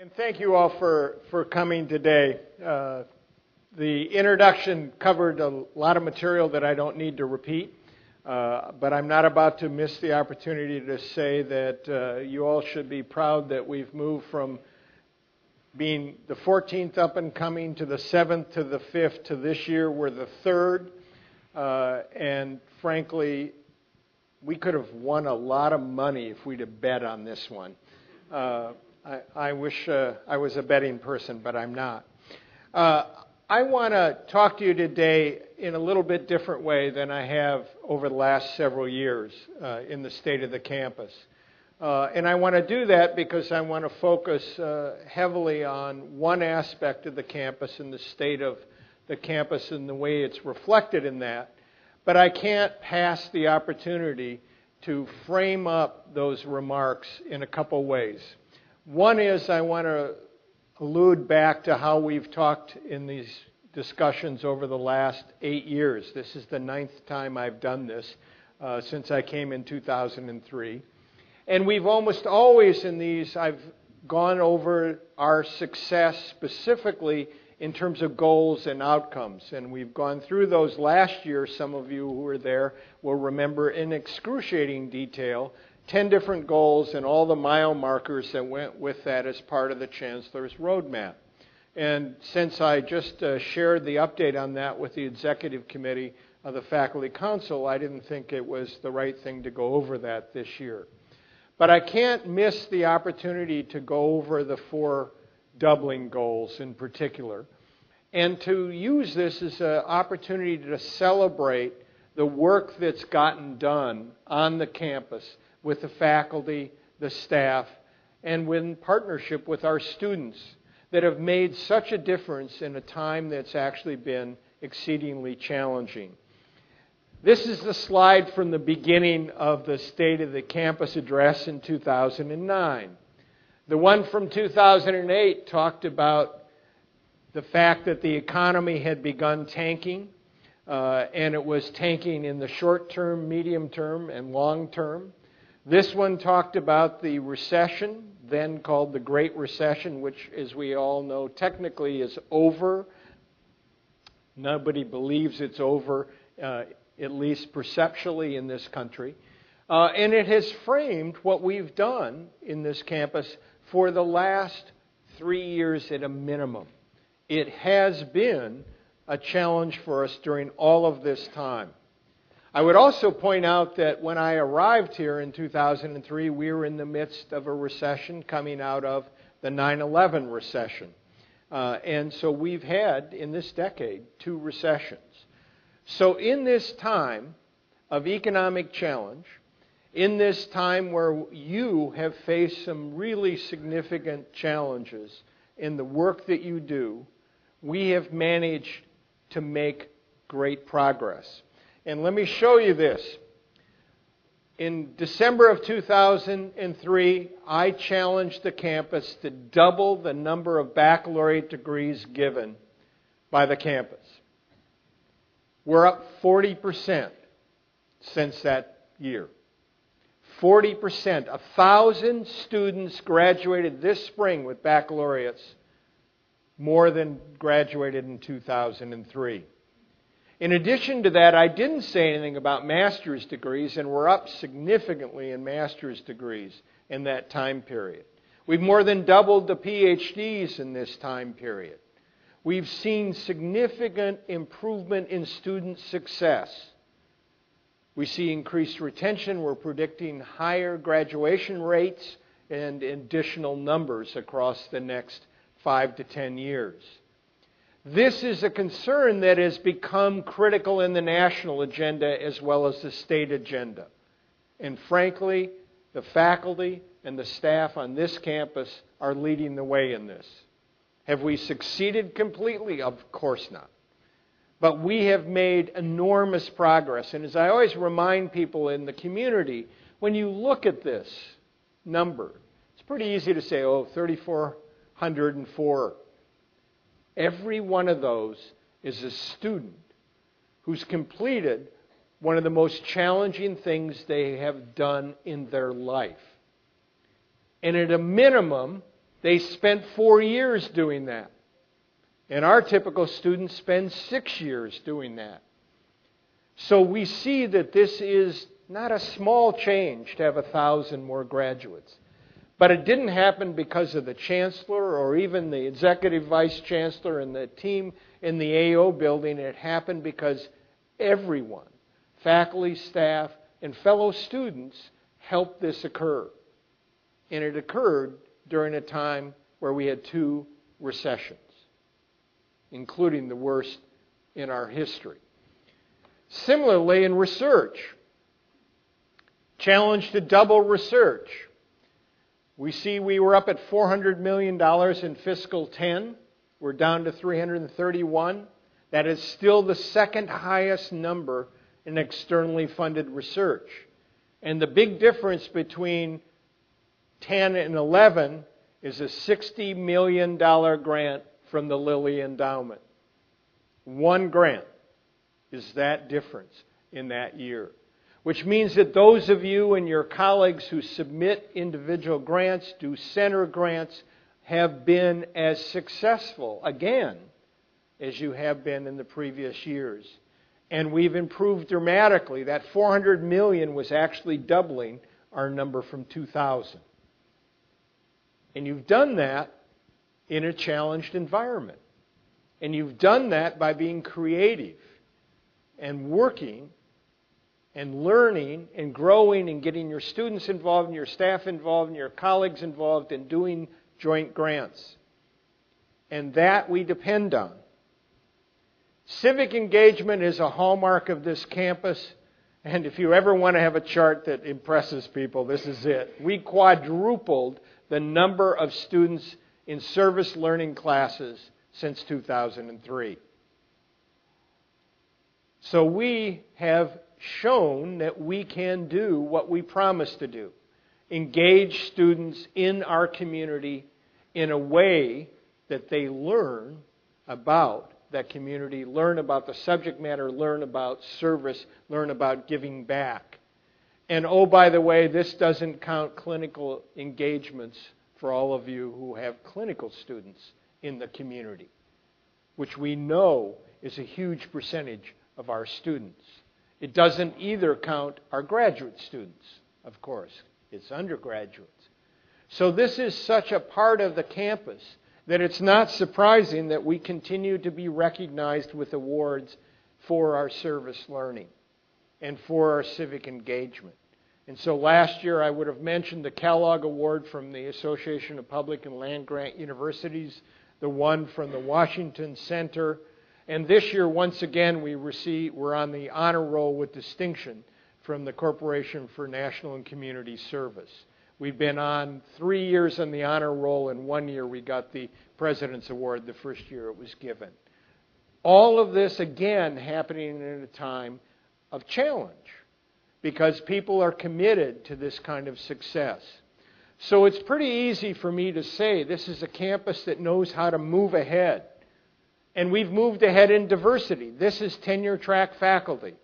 And thank you all for coming today. The introduction covered a lot of material that I don't need to repeat, but I'm not about to miss the opportunity to say that you all should be proud that we've moved from being the 14th up and coming to the 7th to the 5th to this year we're the 3rd. And frankly, we could have won a lot of money if we'd have bet on this one. I wish I was a betting person, but I'm not. I want to talk to you today in a little bit different way than I have over the last several years in the state of the campus. And I want to do that because I want to focus heavily on one aspect of the campus and the state of the campus and the way it's reflected in that. But I can't pass the opportunity to frame up those remarks in a couple ways. One is I want to allude back to how we've talked in these discussions over the last 8 years. This is the 9th time I've done this since I came in 2003. And we've almost always in these, I've gone over our success specifically in terms of goals and outcomes. And we've gone through those last year. Some of you who were there will remember in excruciating detail 10 different goals and all the mile markers that went with that as part of the Chancellor's Roadmap. And since I just shared the update on that with the Executive Committee of the Faculty Council, I didn't think it was the right thing to go over that this year. But I can't miss the opportunity to go over the 4 doubling goals in particular, and to use this as an opportunity to celebrate the work that's gotten done on the campus with the faculty, the staff, and in partnership with our students that have made such a difference in a time that's actually been exceedingly challenging. This is the slide from the beginning of the State of the Campus address in 2009. The one from 2008 talked about the fact that the economy had begun tanking, and it was tanking in the short term, medium term, and long term. This one talked about the recession, then called the Great Recession, which, as we all know, technically is over. Nobody believes it's over, at least perceptually in this country. And it has framed what we've done in this campus for the last 3 years at a minimum. It has been a challenge for us during all of this time. I would also point out that when I arrived here in 2003, we were in the midst of a recession coming out of the 9/11 recession. And so we've had, in this decade, 2 recessions. So in this time of economic challenge, in this time where you have faced some really significant challenges in the work that you do, we have managed to make great progress. And let me show you this. In December of 2003, I challenged the campus to double the number of baccalaureate degrees given by the campus. We're up 40% since that year. 40%. 1,000 students graduated this spring with baccalaureates, more than graduated in 2003. In addition to that, I didn't say anything about master's degrees, and we're up significantly in master's degrees in that time period. We've more than doubled the PhDs in this time period. We've seen significant improvement in student success. We see increased retention. We're predicting higher graduation rates and additional numbers across the next 5 to 10 years. This is a concern that has become critical in the national agenda as well as the state agenda. And frankly, the faculty and the staff on this campus are leading the way in this. Have we succeeded completely? Of course not. But we have made enormous progress. And as I always remind people in the community, when you look at this number, it's pretty easy to say, 3,404. Every one of those is a student who's completed one of the most challenging things they have done in their life. And at a minimum, They spent 4 years doing that. And our typical student spends 6 years doing that. So we see that this is not a small change to have 1,000 more graduates. But it didn't happen because of the chancellor or even the executive vice chancellor and the team in the AO building. It happened because everyone, faculty, staff, and fellow students, helped this occur. And it occurred during a time where we had 2 recessions, including the worst in our history. Similarly, in research, challenge to double research. We see we were up at $400 million in fiscal 10. We're down to 331. That is still the second highest number in externally funded research. And the big difference between 10 and 11 is a $60 million grant from the Lilly Endowment. One grant is that difference in that year. Which means that those of you and your colleagues who submit individual grants, do center grants, have been as successful, again, as you have been in the previous years. And we've improved dramatically. That $400 million was actually doubling our number from 2000. And you've done that in a challenged environment. And you've done that by being creative and working and learning and growing and getting your students involved and your staff involved and your colleagues involved in doing joint grants. And that we depend on. Civic engagement is a hallmark of this campus. And if you ever want to have a chart that impresses people, this is it. We quadrupled the number of students in service learning classes since 2003. So we have shown that we can do what we promised to do. Engage students in our community in a way that they learn about that community, learn about the subject matter, learn about service, learn about giving back. And oh, by the way, this doesn't count clinical engagements for all of you who have clinical students in the community, which we know is a huge percentage of our students. It doesn't either count our graduate students, of course. It's undergraduates. So this is such a part of the campus that it's not surprising that we continue to be recognized with awards for our service learning and for our civic engagement. And so last year I would have mentioned the Kellogg Award from the Association of Public and Land-Grant Universities, the one from the Washington Center. And this year, once again, we're on the honor roll with distinction from the Corporation for National and Community Service. We've been on 3 years on the honor roll, and 1 year we got the President's Award the first year it was given. All of this, again, happening at a time of challenge because people are committed to this kind of success. So it's pretty easy for me to say this is a campus that knows how to move ahead. And we've moved ahead in diversity. This is tenure-track faculty.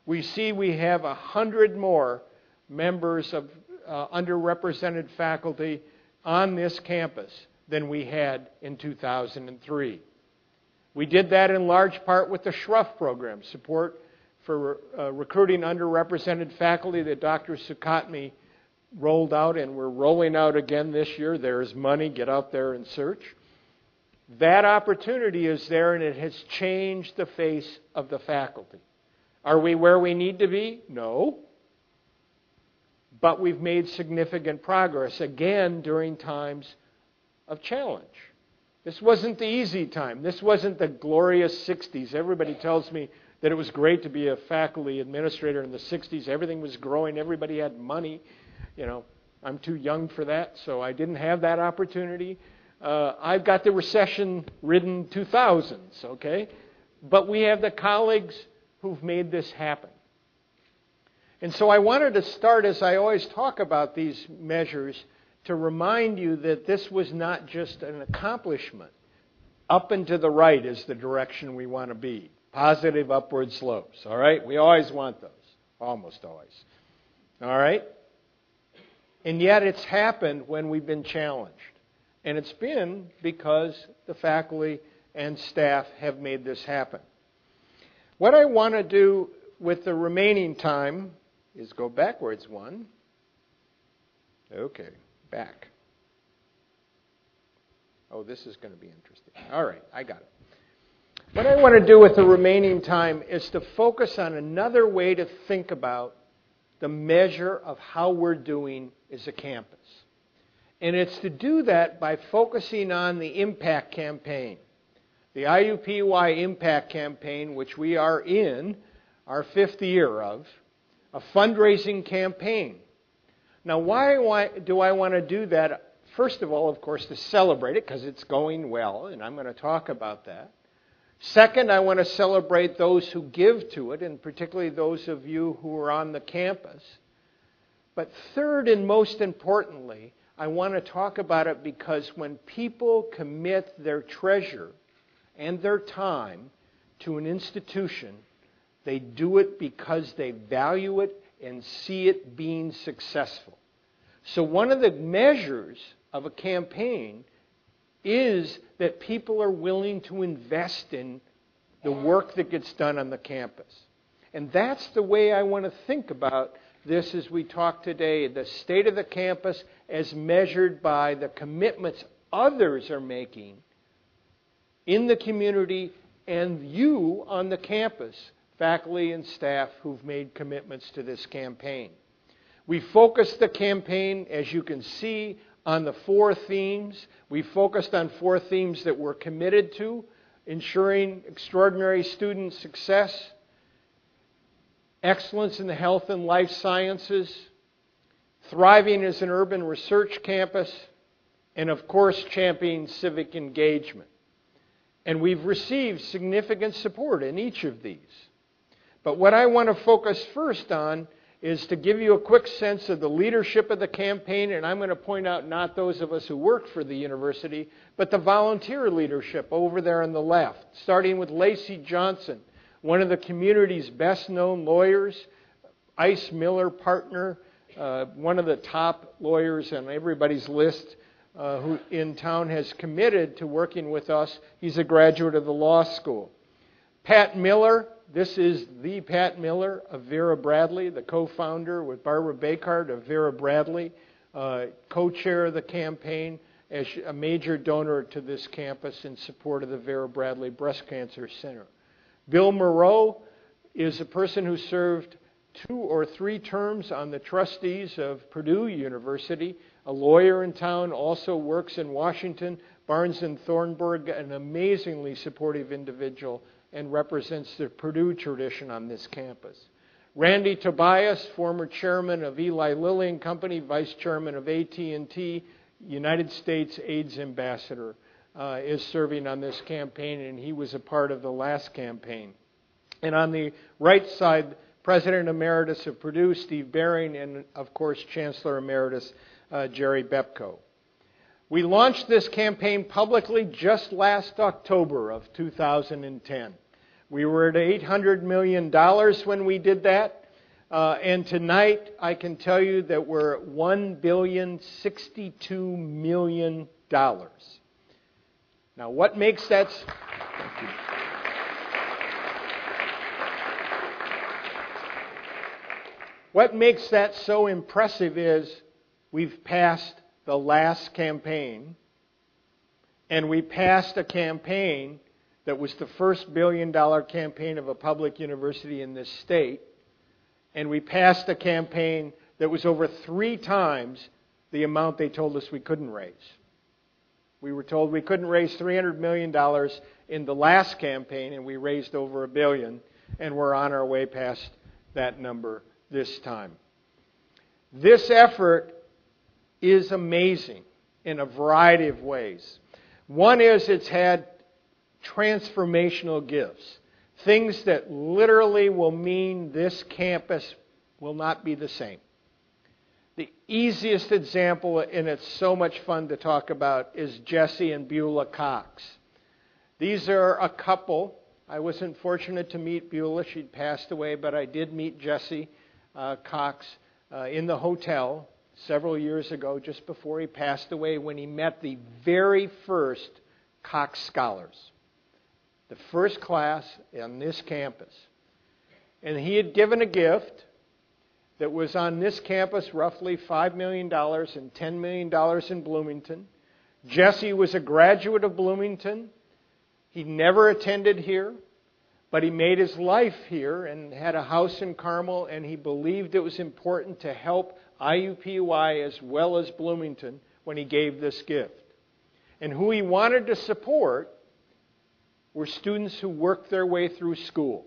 We see we have 100 more members of underrepresented faculty on this campus than we had in 2003. We did that in large part with the Schruff program, support for recruiting underrepresented faculty that Dr. Sukatmi rolled out, and we're rolling out again this year. There's money. Get out there and search. That opportunity is there, and it has changed the face of the faculty. Are we where we need to be? No. But we've made significant progress, again, during times of challenge. This wasn't the easy time. This wasn't the glorious 60s. Everybody tells me that it was great to be a faculty administrator in the 60s. Everything was growing. Everybody had money. You know, I'm too young for that, so I didn't have that opportunity. I've got the recession-ridden 2000s, okay? But we have the colleagues who've made this happen. And so I wanted to start, as I always talk about these measures, to remind you that this was not just an accomplishment. Up and to the right is the direction we want to be. Positive upward slopes, all right? We always want those, almost always. All right? And yet it's happened when we've been challenged. And it's been because the faculty and staff have made this happen. What I want to do with the remaining time is go backwards one. Okay, back. Oh, this is going to be interesting. All right, I got it. What I want to do with the remaining time is to focus on another way to think about the measure of how we're doing as a campus. And it's to do that by focusing on the impact campaign. The IUPUI impact campaign, which we are in our 5th year of, a fundraising campaign. Now, why do I want to do that? First of all, of course, to celebrate it, because it's going well, and I'm going to talk about that. Second, I want to celebrate those who give to it, and particularly those of you who are on the campus. But third, and most importantly, I want to talk about it because when people commit their treasure and their time to an institution, they do it because they value it and see it being successful. So one of the measures of a campaign is that people are willing to invest in the work that gets done on the campus. And that's the way I want to think about this as we talk today, the state of the campus as measured by the commitments others are making in the community and you on the campus, faculty and staff who've made commitments to this campaign. We focused the campaign, as you can see, on the 4 themes. We focused on 4 themes that we're committed to: ensuring extraordinary student success, excellence in the health and life sciences, thriving as an urban research campus, and of course, championing civic engagement. And we've received significant support in each of these. But what I want to focus first on is to give you a quick sense of the leadership of the campaign, and I'm going to point out not those of us who work for the university, but the volunteer leadership over there on the left, starting with Lacey Johnson, one of the community's best-known lawyers, Ice Miller partner, one of the top lawyers on everybody's list who in town has committed to working with us. He's a graduate of the law school. Pat Miller, this is the Pat Miller of Vera Bradley, the co-founder with Barbara Bakart of Vera Bradley, co-chair of the campaign, as a major donor to this campus in support of the Vera Bradley Breast Cancer Center. Bill Moreau is a person who served 2 or 3 terms on the trustees of Purdue University, a lawyer in town, also works in Washington, Barnes and Thornburg, an amazingly supportive individual, and represents the Purdue tradition on this campus. Randy Tobias, former chairman of Eli Lilly and Company, vice chairman of AT&T, United States AIDS ambassador, is serving on this campaign, and he was a part of the last campaign. And on the right side, President Emeritus of Purdue, Steve Bering, and of course, Chancellor Emeritus Jerry Bepko. We launched this campaign publicly just last October of 2010. We were at $800 million when we did that. And tonight, I can tell you that we're at $1.062 billion. Now, what makes that... Thank you. What makes that so impressive is we've passed the last campaign, and we passed a campaign that was the first billion-dollar campaign of a public university in this state, and we passed a campaign that was over 3 times the amount they told us we couldn't raise. We were told we couldn't raise $300 million in the last campaign, and we raised over $1 billion, and we're on our way past that number this time. This effort is amazing in a variety of ways. One is it's had transformational gifts, things that literally will mean this campus will not be the same. The easiest example, and it's so much fun to talk about, is Jesse and Beulah Cox. These are a couple. I wasn't fortunate to meet Beulah. She'd passed away, but I did meet Jesse Cox in the hotel several years ago, just before he passed away, when he met the very first Cox Scholars, the first class on this campus. And he had given a gift that was on this campus roughly $5 million and $10 million in Bloomington. Jesse was a graduate of Bloomington. He never attended here, but he made his life here and had a house in Carmel, and he believed it was important to help IUPUI as well as Bloomington when he gave this gift. And who he wanted to support were students who worked their way through school,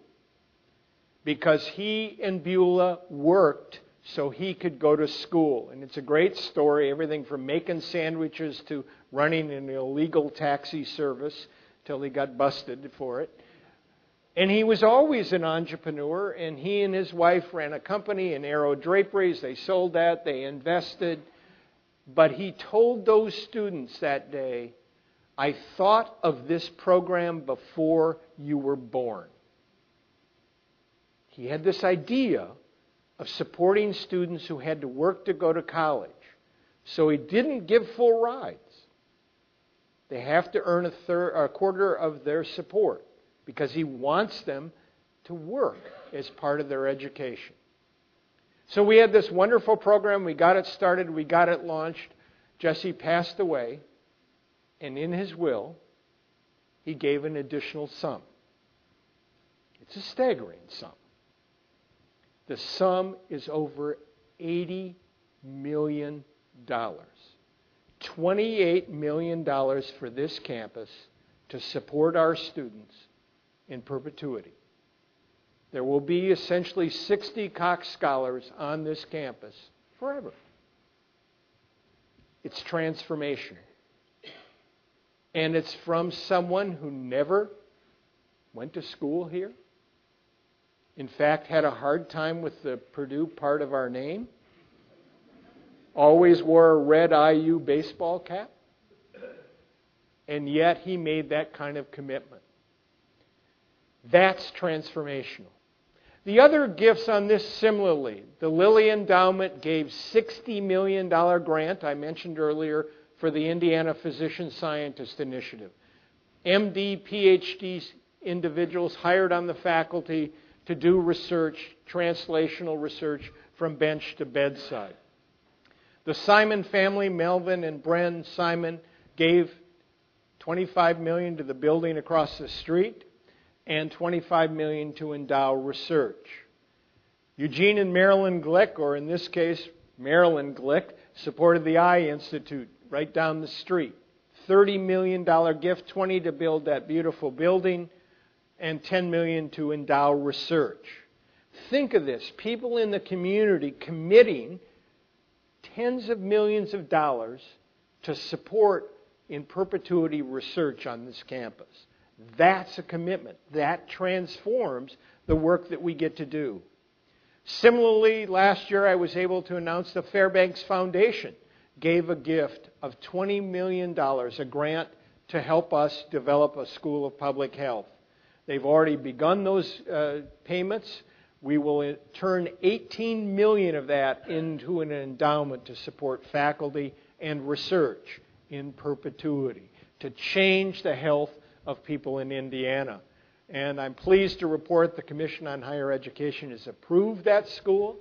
because he and Beulah worked so he could go to school. And it's a great story, everything from making sandwiches to running an illegal taxi service till he got busted for it. And he was always an entrepreneur, and he and his wife ran a company in Arrow Draperies. They sold that, they invested. But he told those students that day, I thought of this program before you were born. He had this idea of supporting students who had to work to go to college. So he didn't give full rides. They have to earn a quarter of their support because he wants them to work as part of their education. So we had this wonderful program. We got it started. We got it launched. Jesse passed away. And in his will, he gave an additional sum. It's a staggering sum. The sum is over $80 million. $28 million for this campus to support our students in perpetuity. There will be essentially 60 Cox Scholars on this campus forever. It's transformational. And it's from someone who never went to school here. In fact, had a hard time with the Purdue part of our name. Always wore a red IU baseball cap. And yet he made that kind of commitment. That's transformational. The other gifts on this similarly. The Lilly Endowment gave $60 million grant, I mentioned earlier, for the Indiana Physician Scientist Initiative. MD, PhD individuals hired on the faculty to do research, translational research from bench to bedside. The Simon family, Melvin and Bren Simon, gave $25 million to the building across the street and $25 million to endow research. Eugene and Marilyn Glick, or in this case, Marilyn Glick, supported the Eye Institute right down the street. $30 million gift, $20 to build that beautiful building, and $10 million to endow research. Think of this, people in the community committing tens of millions of dollars to support in perpetuity research on this campus. That's a commitment. That transforms the work that we get to do. Similarly, last year I was able to announce the Fairbanks Foundation gave a gift of $20 million, a grant to help us develop a school of public health. They've already begun those payments. We will turn $18 million of that into an endowment to support faculty and research in perpetuity, to change the health of people in Indiana. And I'm pleased to report the Commission on Higher Education has approved that school,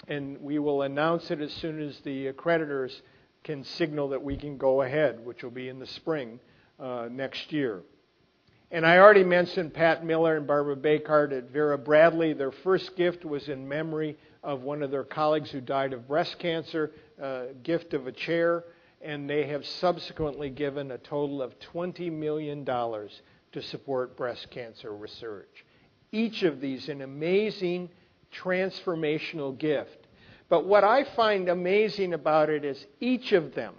and we will announce it as soon as the accreditors can signal that we can go ahead, which will be in the spring next year. And I already mentioned Pat Miller and Barbara Bakart at Vera Bradley. Their first gift was in memory of one of their colleagues who died of breast cancer, a gift of a chair, and they have subsequently given a total of $20 million to support breast cancer research. Each of these an amazing transformational gift. But what I find amazing about it is each of them,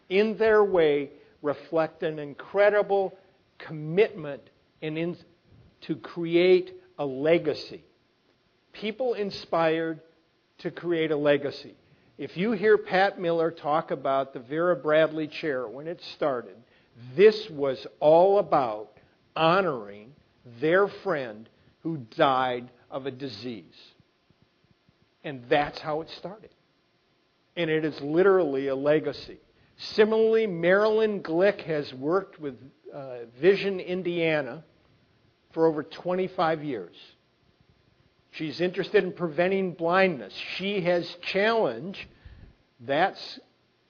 in their way, reflect an incredible commitment to create a legacy. People inspired to create a legacy. If you hear Pat Miller talk about the Vera Bradley chair when it started, this was all about honoring their friend who died of a disease. And that's how it started. and it is literally a legacy. Similarly, Marilyn Glick has worked with Vision Indiana for over 25 years. She's interested in preventing blindness. She has challenged that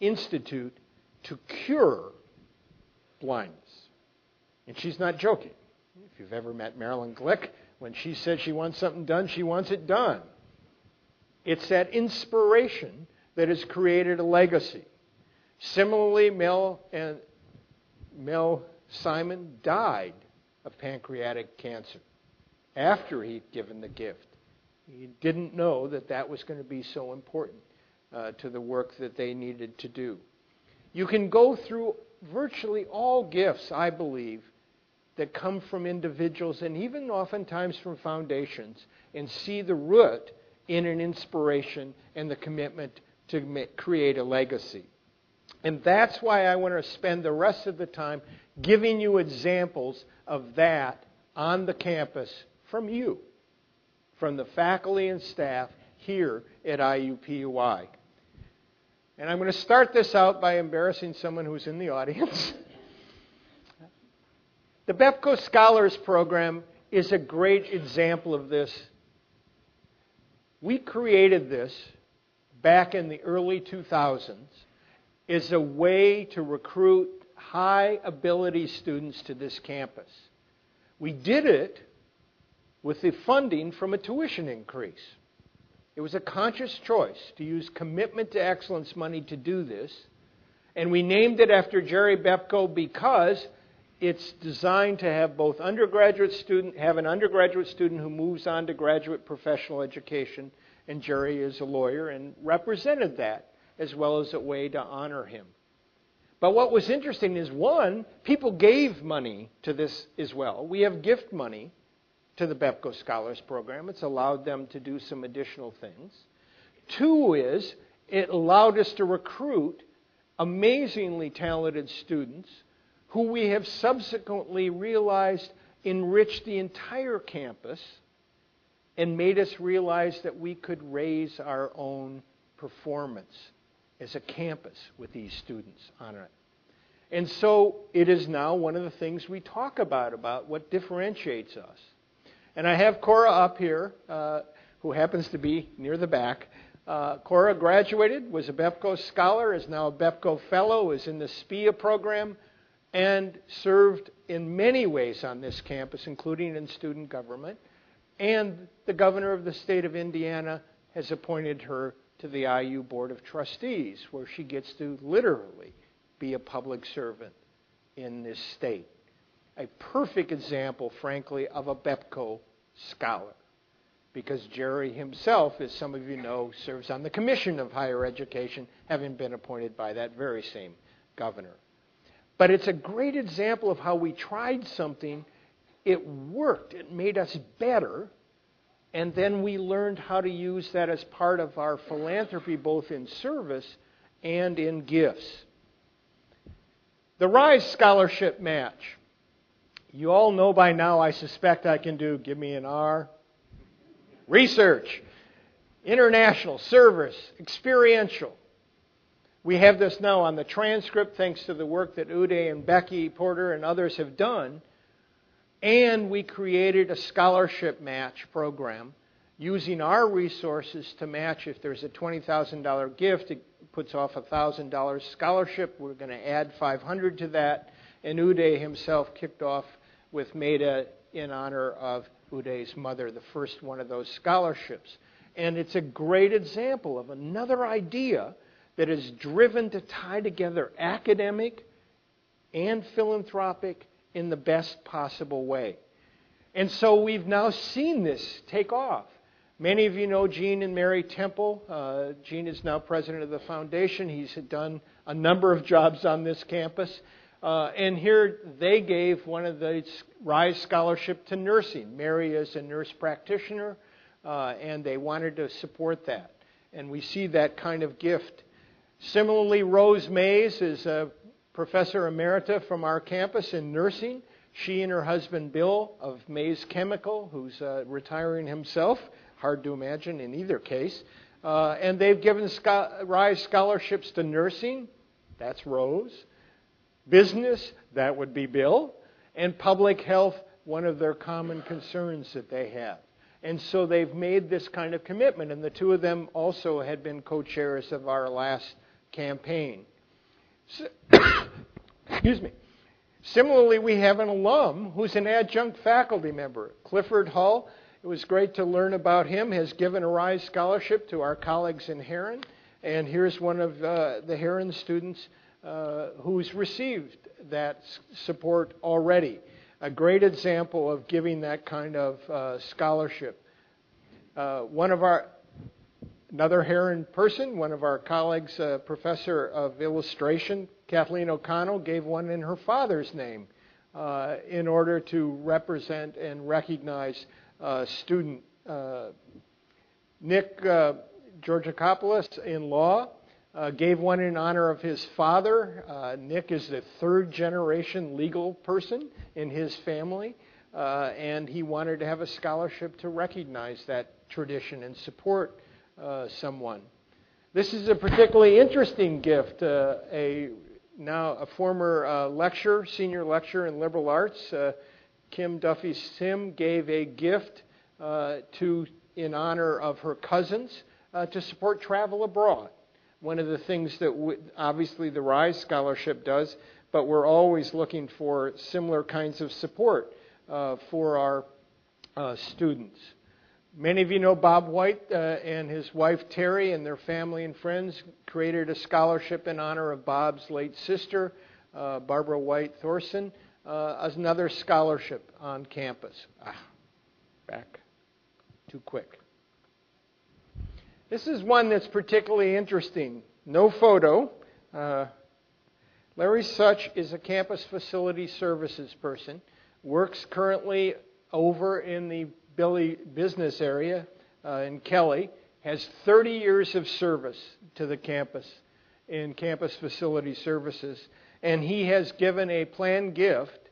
institute to cure blindness. And she's not joking. If you've ever met Marilyn Glick, when she says she wants something done, she wants it done. It's that inspiration that has created a legacy. Similarly, Mel Simon died of pancreatic cancer after he'd given the gift. He didn't know that that was going to be so important to the work that they needed to do. You can go through virtually all gifts, I believe, that come from individuals and even oftentimes from foundations and see the root in an inspiration and the commitment to create a legacy. And that's why I want to spend the rest of the time giving you examples of that on the campus from you, from the faculty and staff here at IUPUI. And I'm going to start this out by embarrassing someone who's in the audience. The BEPCO Scholars Program is a great example of this. We created this back in the early 2000s as a way to recruit high-ability students to this campus. We did it with the funding from a tuition increase. It was a conscious choice to use commitment to excellence money to do this. And we named it after Jerry Bepko because it's designed to have both an undergraduate student who moves on to graduate professional education, and Jerry is a lawyer and represented that as well as a way to honor him. But what was interesting is, one, people gave money to this as well. We have gift money to the BEPCO Scholars Program. It's allowed them to do some additional things. Two is, it allowed us to recruit amazingly talented students who we have subsequently realized enriched the entire campus and made us realize that we could raise our own performance as a campus with these students on it. And so it is now one of the things we talk about what differentiates us. And I have Cora up here, who happens to be near the back. Cora graduated, was a BEPCO scholar, is now a BEPCO fellow, is in the SPIA program, and served in many ways on this campus, including in student government. And the governor of the state of Indiana has appointed her to the IU Board of Trustees, where she gets to literally be a public servant in this state. A perfect example, frankly, of a BEPCO scholar, because Jerry himself, as some of you know, serves on the Commission of Higher Education, having been appointed by that very same governor. But it's a great example of how we tried something, it worked, it made us better, and then we learned how to use that as part of our philanthropy, both in service and in gifts. The RISE Scholarship Match. You all know by now, I suspect I can do, give me an R, research, international, service, experiential. We have this now on the transcript thanks to the work that Uday and Becky Porter and others have done. And we created a scholarship match program using our resources to match. If there's a $20,000 gift, it puts off a $1,000 scholarship. We're going to add $500 to that. And Uday himself kicked off with MEDA in honor of Uday's mother, the first one of those scholarships. And it's a great example of another idea that is driven to tie together academic and philanthropic in the best possible way. And so we've now seen this take off. Many of you know Gene and Mary Temple. Gene is now president of the foundation. He's done a number of jobs on this campus. And here they gave one of the RISE scholarship to nursing. Mary is a nurse practitioner, and they wanted to support that. And we see that kind of gift. Similarly, Rose Mays is a professor emerita from our campus in nursing. She and her husband Bill of Mays Chemical, who's retiring himself, hard to imagine in either case, And they've given RISE scholarships to nursing, that's Rose, business, that would be Bill, and public health, one of their common concerns that they have. And so they've made this kind of commitment, and the two of them also had been co-chairs of our last campaign. Excuse me. Similarly, we have an alum who's an adjunct faculty member, Clifford Hull. It was great to learn about him. Has given a RISE scholarship to our colleagues in Heron, and here's one of the Heron students who's received that support already. A great example of giving that kind of scholarship. Another Heron person, one of our colleagues, professor of illustration, Kathleen O'Connell, gave one in her father's name in order to represent and recognize student. Nick Georgakopoulos in law gave one in honor of his father. Nick is the third generation legal person in his family, and he wanted to have a scholarship to recognize that tradition and support someone. This is a particularly interesting gift. Now a former senior lecturer in liberal arts, Kim Duffy Sim, gave a gift in honor of her cousins to support travel abroad. One of the things that obviously the RISE scholarship does, but we're always looking for similar kinds of support for our students. Many of you know Bob White and his wife Terry and their family and friends created a scholarship in honor of Bob's late sister, Barbara White Thorson, as another scholarship on campus. Back too quick. This is one that's particularly interesting. No photo. Larry Such is a campus facility services person, works currently over in the business area in Kelly, has 30 years of service to the campus in campus facility services, and he has given a planned gift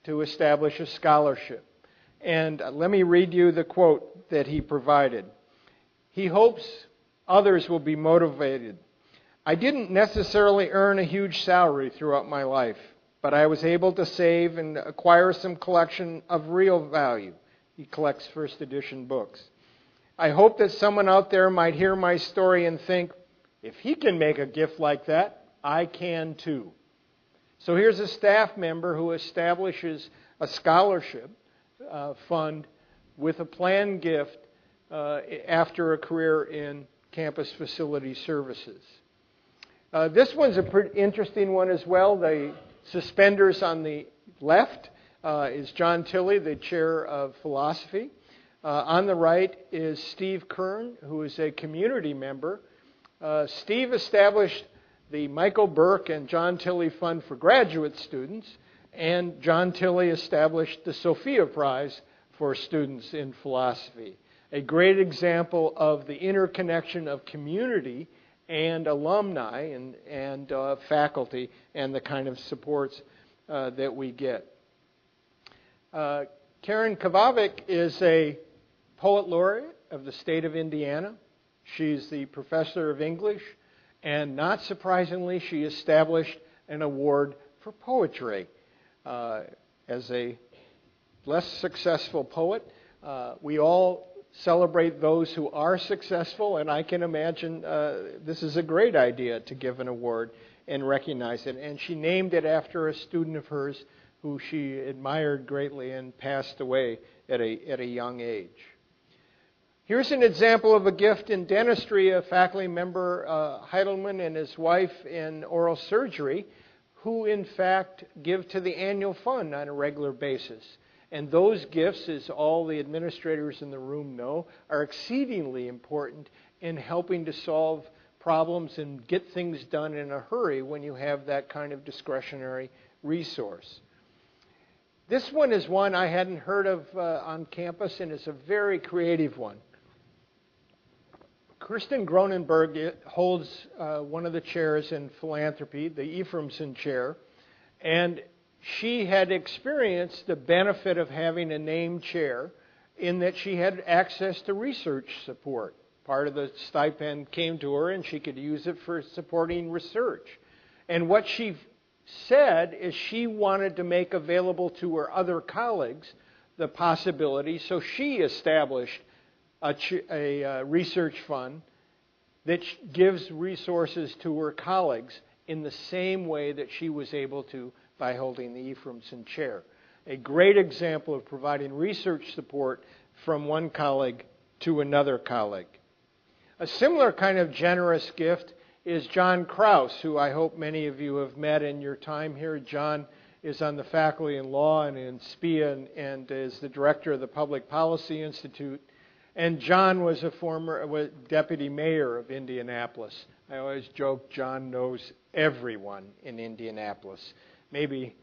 to establish a scholarship. And let me read you the quote that he provided. He hopes others will be motivated. I didn't necessarily earn a huge salary throughout my life, but I was able to save and acquire some collection of real value. He collects first edition books. I hope that someone out there might hear my story and think, if he can make a gift like that, I can too. So here's a staff member who establishes a scholarship fund with a planned gift after a career in campus facility services. This one's a pretty interesting one as well. The suspenders on the left is John Tilley, the chair of philosophy. On the right is Steve Kern, who is a community member. Steve established the Michael Burke and John Tilley Fund for graduate students, and John Tilley established the Sophia Prize for students in philosophy. A great example of the interconnection of community and alumni and faculty and the kind of supports that we get. Karen Kavavic is a poet laureate of the state of Indiana. She's the professor of English, and not surprisingly, she established an award for poetry. As a less successful poet, we all celebrate those who are successful, and I can imagine this is a great idea to give an award and recognize it. And she named it after a student of hers who she admired greatly and passed away at a young age. Here's an example of a gift in dentistry. A faculty member, Heidelman, and his wife in oral surgery, who in fact give to the annual fund on a regular basis. And those gifts, as all the administrators in the room know, are exceedingly important in helping to solve problems and get things done in a hurry when you have that kind of discretionary resource. This one is one I hadn't heard of on campus, and it's a very creative one. Kirsten Gronenberg holds one of the chairs in philanthropy, the Ephraimson Chair, and she had experienced the benefit of having a named chair in that she had access to research support Part of the stipend came to her, and she could use it for supporting research. And what she said is she wanted to make available to her other colleagues the possibility, so she established a research fund that gives resources to her colleagues in the same way that she was able to by holding the Ephraimson Chair. A great example of providing research support from one colleague to another colleague. A similar kind of generous gift is John Krause, who I hope many of you have met in your time here. John is on the faculty in law and in SPIA and is the director of the Public Policy Institute. And John was a former deputy mayor of Indianapolis. I always joke John knows everyone in Indianapolis. Maybe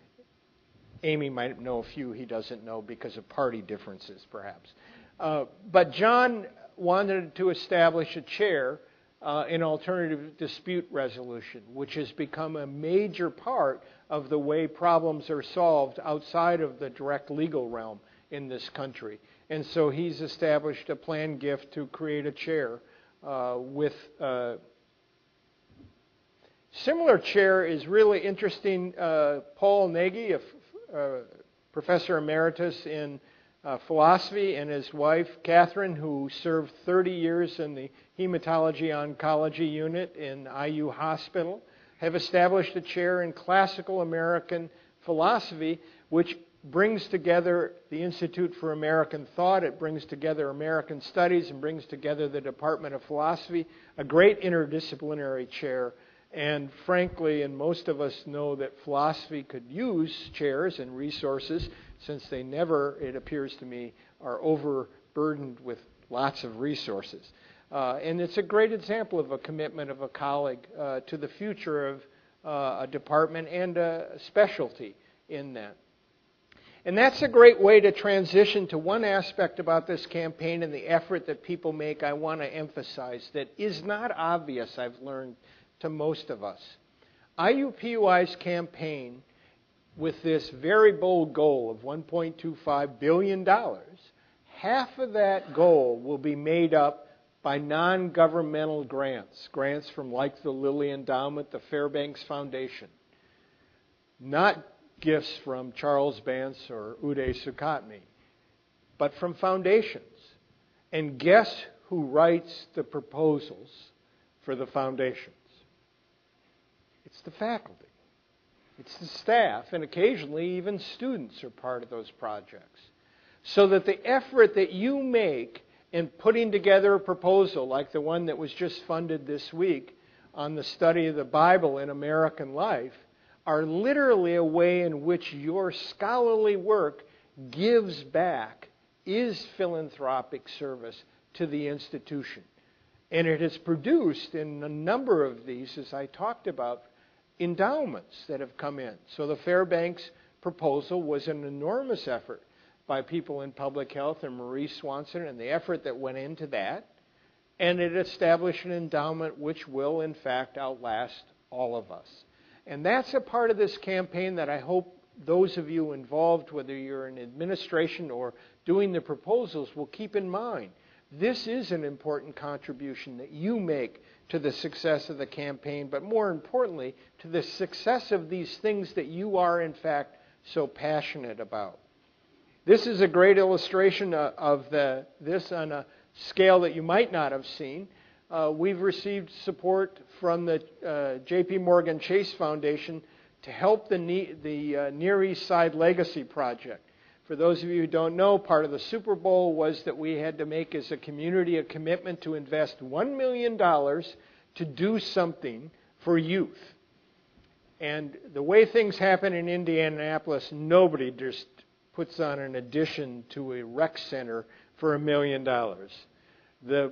Amy might know a few he doesn't know because of party differences, perhaps. But John wanted to establish a chair in alternative dispute resolution, which has become a major part of the way problems are solved outside of the direct legal realm in this country. And so he's established a planned gift to create a chair with similar chair is really interesting. Paul Nagy, a professor emeritus in philosophy, and his wife, Catherine, who served 30 years in the hematology oncology unit in IU Hospital, have established a chair in classical American philosophy, which brings together the Institute for American Thought, it brings together American Studies, and brings together the Department of Philosophy, a great interdisciplinary chair. And frankly, and most of us know that philosophy could use chairs and resources since they never, it appears to me, are overburdened with lots of resources. And it's a great example of a commitment of a colleague to the future of a department and a specialty in that. And that's a great way to transition to one aspect about this campaign and the effort that people make I want to emphasize that is not obvious, I've learned, to most of us. IUPUI's campaign, with this very bold goal of $1.25 billion, half of that goal will be made up by non-governmental grants, grants from like the Lilly Endowment, the Fairbanks Foundation, not gifts from Charles Vance or Uday Sukhatme, but from foundations. And guess who writes the proposals for the foundations? It's the faculty. It's the staff, and occasionally even students are part of those projects. So that the effort that you make in putting together a proposal like the one that was just funded this week on the study of the Bible in American life are literally a way in which your scholarly work gives back, is philanthropic service to the institution. And it has produced in a number of these, as I talked about, endowments that have come in. So the Fairbanks proposal was an enormous effort by people in public health and Marie Swanson and the effort that went into that. And it established an endowment which will, in fact, outlast all of us. And that's a part of this campaign that I hope those of you involved, whether you're in administration or doing the proposals, will keep in mind. This is an important contribution that you make to the success of the campaign, but more importantly, to the success of these things that you are, in fact, so passionate about. This is a great illustration of this on a scale that you might not have seen. We've received support from the J.P. Morgan Chase Foundation to help the Near East Side Legacy Project. For those of you who don't know, part of the Super Bowl was that we had to make as a community a commitment to invest $1 million to do something for youth. And the way things happen in Indianapolis, nobody just puts on an addition to a rec center for $1 million.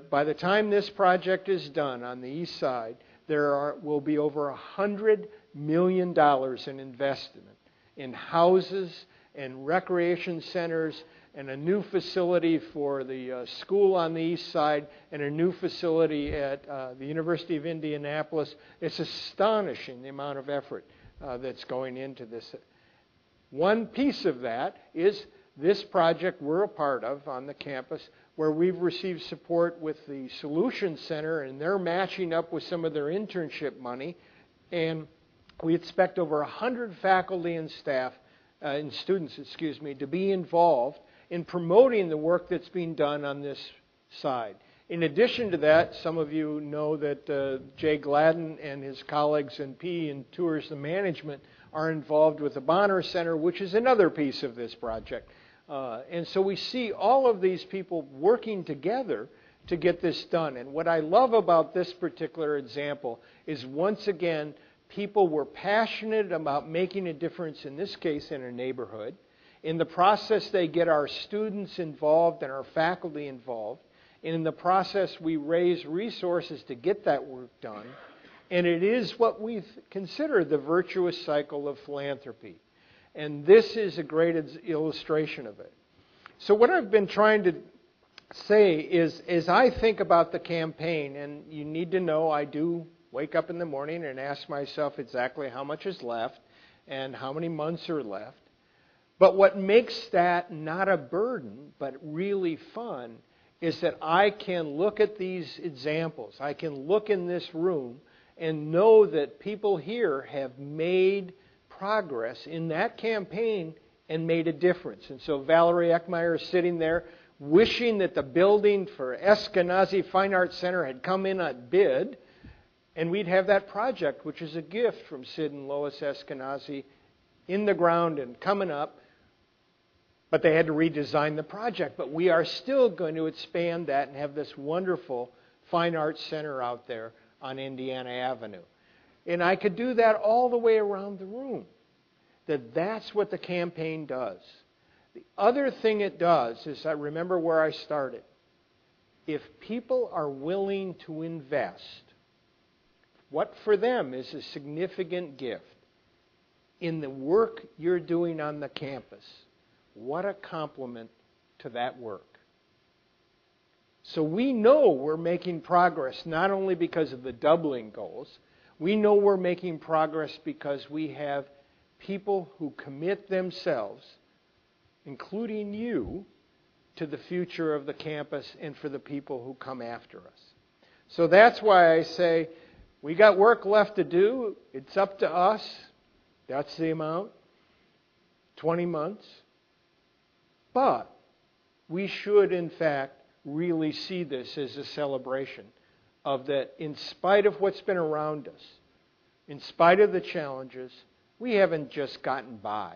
By the time this project is done on the east side, there will be over $100 million in investment in houses and recreation centers and a new facility for the school on the east side and a new facility at the University of Indianapolis. It's astonishing the amount of effort that's going into this. One piece of that is this project we're a part of on the campus, where we've received support with the Solutions Center, and they're matching up with some of their internship money. And we expect over 100 faculty and staff, and students, to be involved in promoting the work that's being done on this side. In addition to that, some of you know that Jay Gladden and his colleagues in PE and Tourism Management are involved with the Bonner Center, which is another piece of this project. And so we see all of these people working together to get this done. And what I love about this particular example is, once again, people were passionate about making a difference, in this case in a neighborhood. In the process, they get our students involved and our faculty involved. And in the process, we raise resources to get that work done. And it is what we consider the virtuous cycle of philanthropy. And this is a great illustration of it. So what I've been trying to say is, as I think about the campaign, and you need to know I do wake up in the morning and ask myself exactly how much is left and how many months are left. But what makes that not a burden, but really fun, is that I can look at these examples. I can look in this room and know that people here have made progress in that campaign and made a difference. And so Valerie Eckmeyer is sitting there wishing that the building for Eskenazi Fine Arts Center had come in at bid, and we'd have that project, which is a gift from Sid and Lois Eskenazi, in the ground and coming up. But they had to redesign the project. But we are still going to expand that and have this wonderful fine arts center out there on Indiana Avenue. And I could do that all the way around the room. That's what the campaign does. The other thing it does is, I remember where I started. If people are willing to invest, what for them is a significant gift in the work you're doing on the campus, what a compliment to that work. So we know we're making progress not only because of the doubling goals. We know we're making progress because we have people who commit themselves, including you, to the future of the campus and for the people who come after us. So that's why I say we got work left to do. It's up to us. That's the amount. 20 months. But we should, in fact, really see this as a celebration of that in spite of what's been around us, in spite of the challenges, we haven't just gotten by.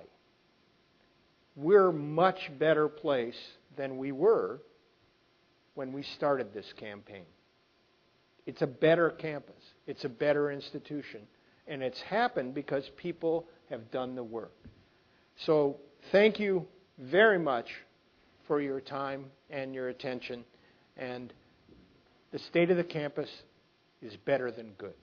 We're a much better place than we were when we started this campaign. It's a better campus. It's a better institution. And it's happened because people have done the work. So thank you very much for your time and your attention. And the state of the campus is better than good.